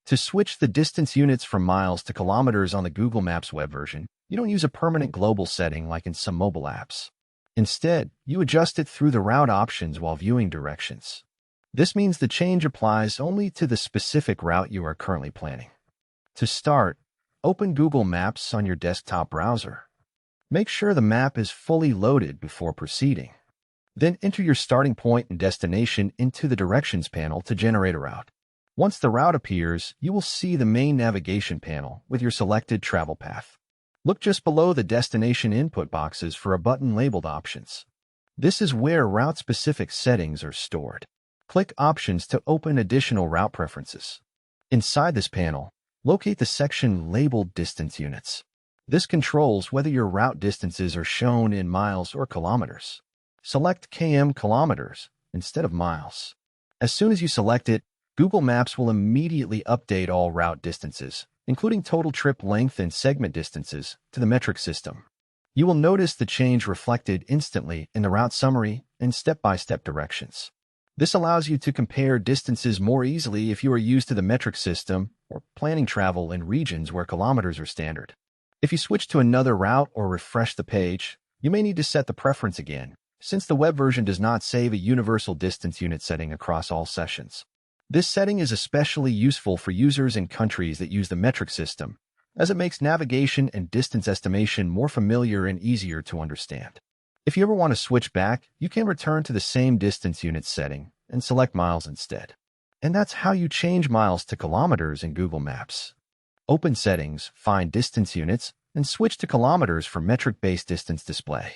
To switch the distance units from miles to kilometers on the Google Maps web version, you don't use a permanent global setting like in some mobile apps. Instead, you adjust it through the route options while viewing directions. This means the change applies only to the specific route you are currently planning. To start, open Google Maps on your desktop browser. Make sure the map is fully loaded before proceeding. Then enter your starting point and destination into the Directions panel to generate a route. Once the route appears, you will see the main navigation panel with your selected travel path. Look just below the destination input boxes for a button labeled Options. This is where route-specific settings are stored. Click Options to open additional route preferences. Inside this panel, locate the section labeled Distance Units. This controls whether your route distances are shown in miles or kilometers. Select km kilometers instead of miles. As soon as you select it, Google Maps will immediately update all route distances, including total trip length and segment distances, to the metric system. You will notice the change reflected instantly in the route summary and step-by-step directions. This allows you to compare distances more easily if you are used to the metric system or planning travel in regions where kilometers are standard. If you switch to another route or refresh the page, you may need to set the preference again, since the web version does not save a universal distance unit setting across all sessions. This setting is especially useful for users in countries that use the metric system, as it makes navigation and distance estimation more familiar and easier to understand. If you ever want to switch back, you can return to the same distance unit setting and select miles instead. And that's how you change miles to kilometers in Google Maps. Open Settings, find Distance Units, and switch to kilometers for metric-based distance display.